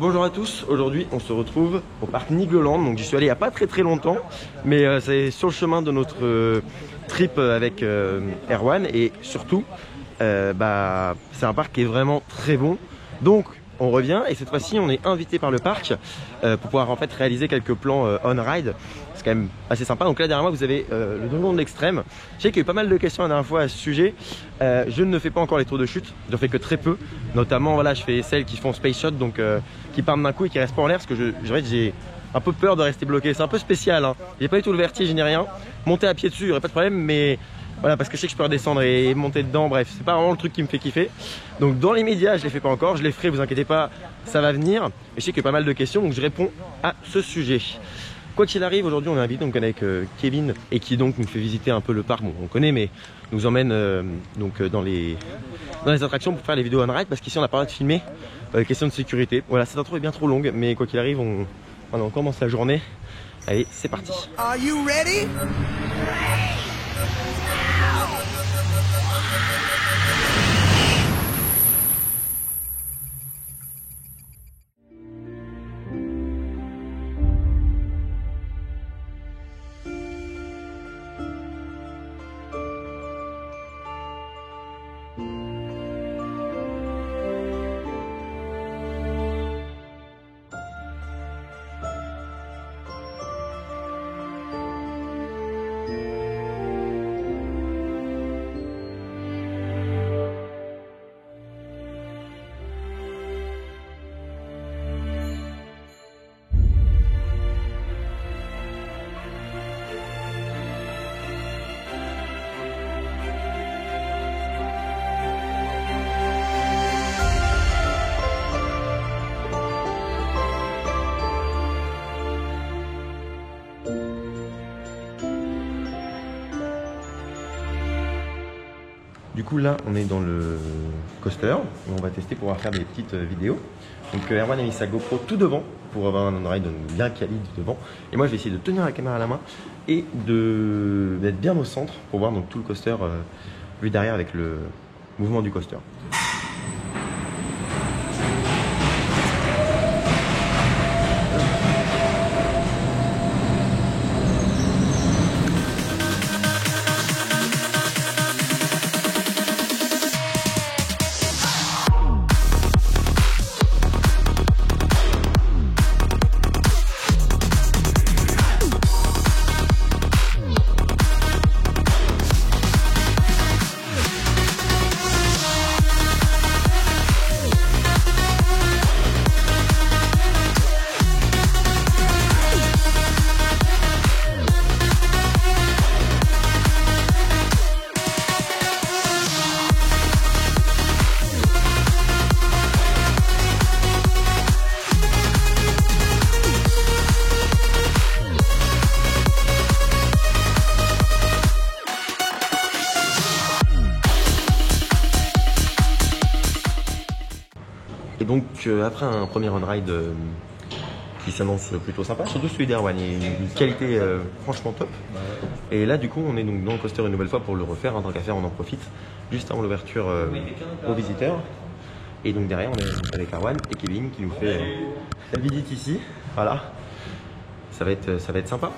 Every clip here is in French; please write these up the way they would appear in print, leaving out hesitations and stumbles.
Bonjour à tous, aujourd'hui on se retrouve au parc Nigloland, donc j'y suis allé il n'y a pas très longtemps, mais c'est sur le chemin de notre trip avec Erwan et surtout c'est un parc qui est vraiment très bon, donc on revient et cette fois-ci on est invité par le parc pour pouvoir en fait réaliser quelques plans on-ride. C'est quand même assez sympa. Donc là derrière moi vous avez le donjon de l'extrême. Je sais qu'il y a eu pas mal de questions la dernière fois à ce sujet. Je ne fais pas encore les tours de chute, j'en fais que très peu. Notamment voilà, je fais celles qui font space shot, donc qui partent d'un coup et qui restent pas en l'air, parce que j'ai un peu peur de rester bloqué. C'est un peu spécial, hein. J'ai pas du tout le vertige ni rien. Monter à pied dessus, il n'y aurait pas de problème, mais voilà, parce que je sais que je peux redescendre et monter dedans, bref, c'est pas vraiment le truc qui me fait kiffer. Donc dans les médias, je les fais pas encore, je les ferai, vous inquiétez pas, ça va venir. Et je sais qu'il y a pas mal de questions, donc je réponds à ce sujet. Quoi qu'il arrive, aujourd'hui on est invité donc avec Kevin et qui donc nous fait visiter un peu le parc. Bon, on connaît, mais nous emmène dans les attractions pour faire les vidéos on-ride, parce qu'ici on n'a pas le droit de filmer, question de sécurité. Voilà, cette intro est bien trop longue, mais quoi qu'il arrive, on commence la journée. Allez, c'est parti. Are you ready? Du coup là on est dans le coaster où on va tester pour pouvoir faire des petites vidéos. Donc Erwan a mis sa GoPro tout devant pour avoir un on-ride bien quali devant. Et moi je vais essayer de tenir la caméra à la main et d'être bien au centre pour voir donc tout le coaster vu derrière avec le mouvement du coaster. Et donc après un premier on-ride qui s'annonce plutôt sympa, surtout celui d'Erwan, il y a une qualité franchement top. Et là du coup on est donc dans le coaster une nouvelle fois pour le refaire, en tant qu'à faire on en profite, juste avant l'ouverture aux visiteurs. Et donc derrière on est avec Erwan et Kevin qui nous fait la visite ici, voilà, ça va être sympa.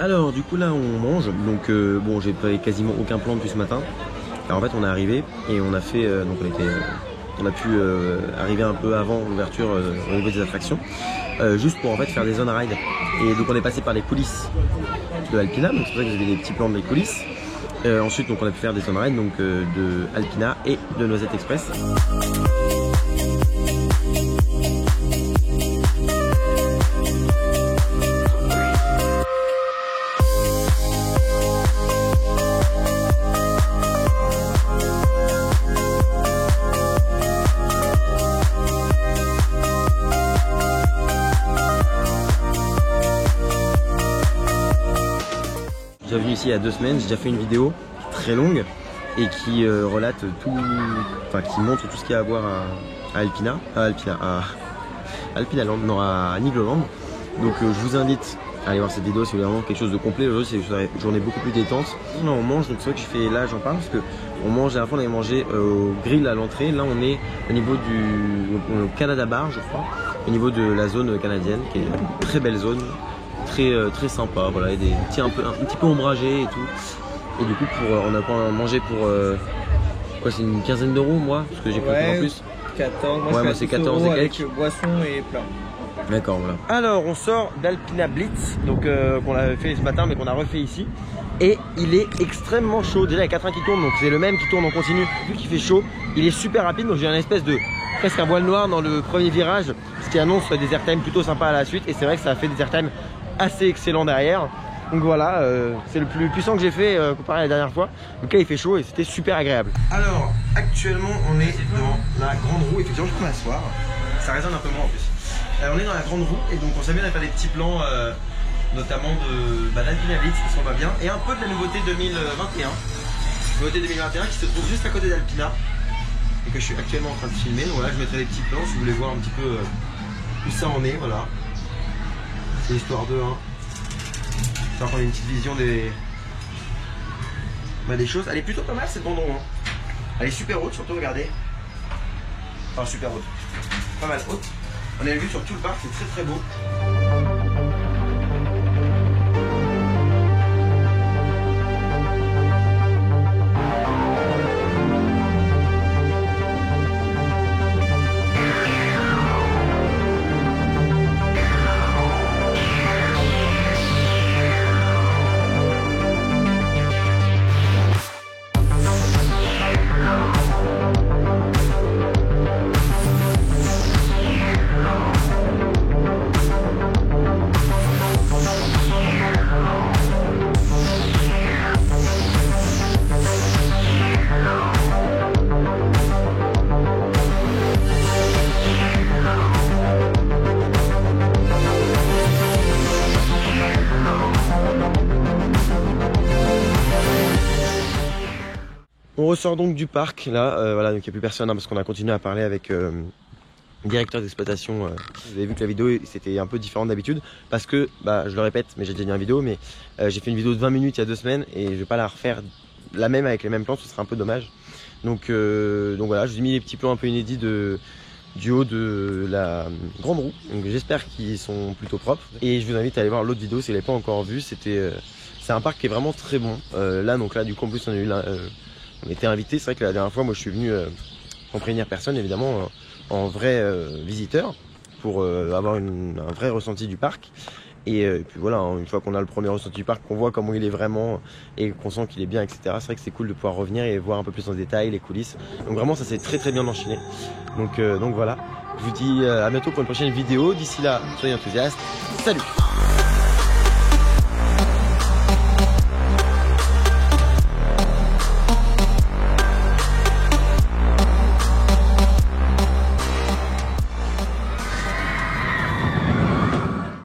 Alors du coup là on mange, donc bon j'ai pas quasiment aucun plan depuis ce matin. Alors en fait on est arrivé et on a fait, donc on a pu arriver un peu avant l'ouverture au niveau des attractions, juste pour en fait faire des zones ride. Et donc on est passé par les coulisses de Alpina, donc c'est pour ça que j'ai des petits plans des coulisses. Ensuite donc on a pu faire des zones ride donc de Alpina et de Noisette Express. déjà venu ici il y a 2 semaines, j'ai déjà fait une vidéo très longue et qui relate tout, enfin qui montre tout ce qu'il y a à voir à Alpinaland, non à Nigloland. Donc je vous invite à aller voir cette vidéo si vous voulez vraiment quelque chose de complet. Aujourd'hui c'est une journée beaucoup plus détente. Là on mange, donc c'est vrai que je fais, là j'en parle parce que on mange, à la fois on avait mangé au grill à l'entrée, là on est au niveau du Canada Bar je crois, au niveau de la zone canadienne qui est une très belle zone, très sympa, voilà, et des petits un petit peu ombragés et tout. Et du coup on a pas mangé pour quoi, c'est une quinzaine d'euros moi, parce que j'ai pris en plus. 14, moi c'est 14 et quelques. Avec boisson et plat. D'accord, voilà. Alors on sort d'Alpina Blitz, donc qu'on avait fait ce matin mais qu'on a refait ici. Et il est extrêmement chaud. Déjà il y a 4 trains qui tournent, donc c'est le même qui tourne en continu. Vu qu'il fait chaud, il est super rapide. Donc j'ai une espèce de presque un voile noir dans le premier virage, ce qui annonce des airtime plutôt sympas à la suite. Et c'est vrai que ça a fait des airtime assez excellents derrière. Donc voilà, c'est le plus puissant que j'ai fait comparé à la dernière fois. Donc là il fait chaud et c'était super agréable. Alors actuellement on est dans la grande roue. Effectivement je peux m'asseoir. Ça résonne un peu moins en plus. On est dans la grande roue et donc on s'amuse à faire des petits plans notamment de d'Alpina Blitz qui s'en va bien et un peu de la nouveauté 2021. Nouveauté 2021 qui se trouve juste à côté d'Alpina et que je suis actuellement en train de filmer. Donc voilà, je mettrai des petits plans si vous voulez voir un petit peu où ça en est. Voilà. C'est l'histoire de 1. Alors qu'on a une petite vision des choses. Elle est plutôt pas mal cette bande roue. Elle est super haute, surtout regardez. Enfin super haute. Pas mal haute. On a vu sur tout le parc, c'est très beau. On ressort donc du parc là, voilà, donc il n'y a plus personne hein, parce qu'on a continué à parler avec le directeur d'exploitation. Vous avez vu que la vidéo c'était un peu différent d'habitude parce que, je le répète, mais j'ai déjà dit en vidéo, mais j'ai fait une vidéo de 20 minutes il y a 2 semaines et je vais pas la refaire la même avec les mêmes plans, ce serait un peu dommage. Donc voilà, je vous ai mis les petits plans un peu inédits du haut de la grande roue. Donc j'espère qu'ils sont plutôt propres et je vous invite à aller voir l'autre vidéo si vous l'avez pas encore vu. C'est un parc qui est vraiment très bon. Là du coup en plus on a eu on était invités. C'est vrai que la dernière fois moi je suis venu sans prévenir personne évidemment en vrai visiteur pour avoir un vrai ressenti du parc. Et puis voilà, hein, une fois qu'on a le premier ressenti du parc, qu'on voit comment il est vraiment et qu'on sent qu'il est bien, etc. C'est vrai que c'est cool de pouvoir revenir et voir un peu plus en détail les coulisses. Donc vraiment ça s'est très bien enchaîné. Donc voilà, je vous dis à bientôt pour une prochaine vidéo. D'ici là, soyez enthousiastes. Salut!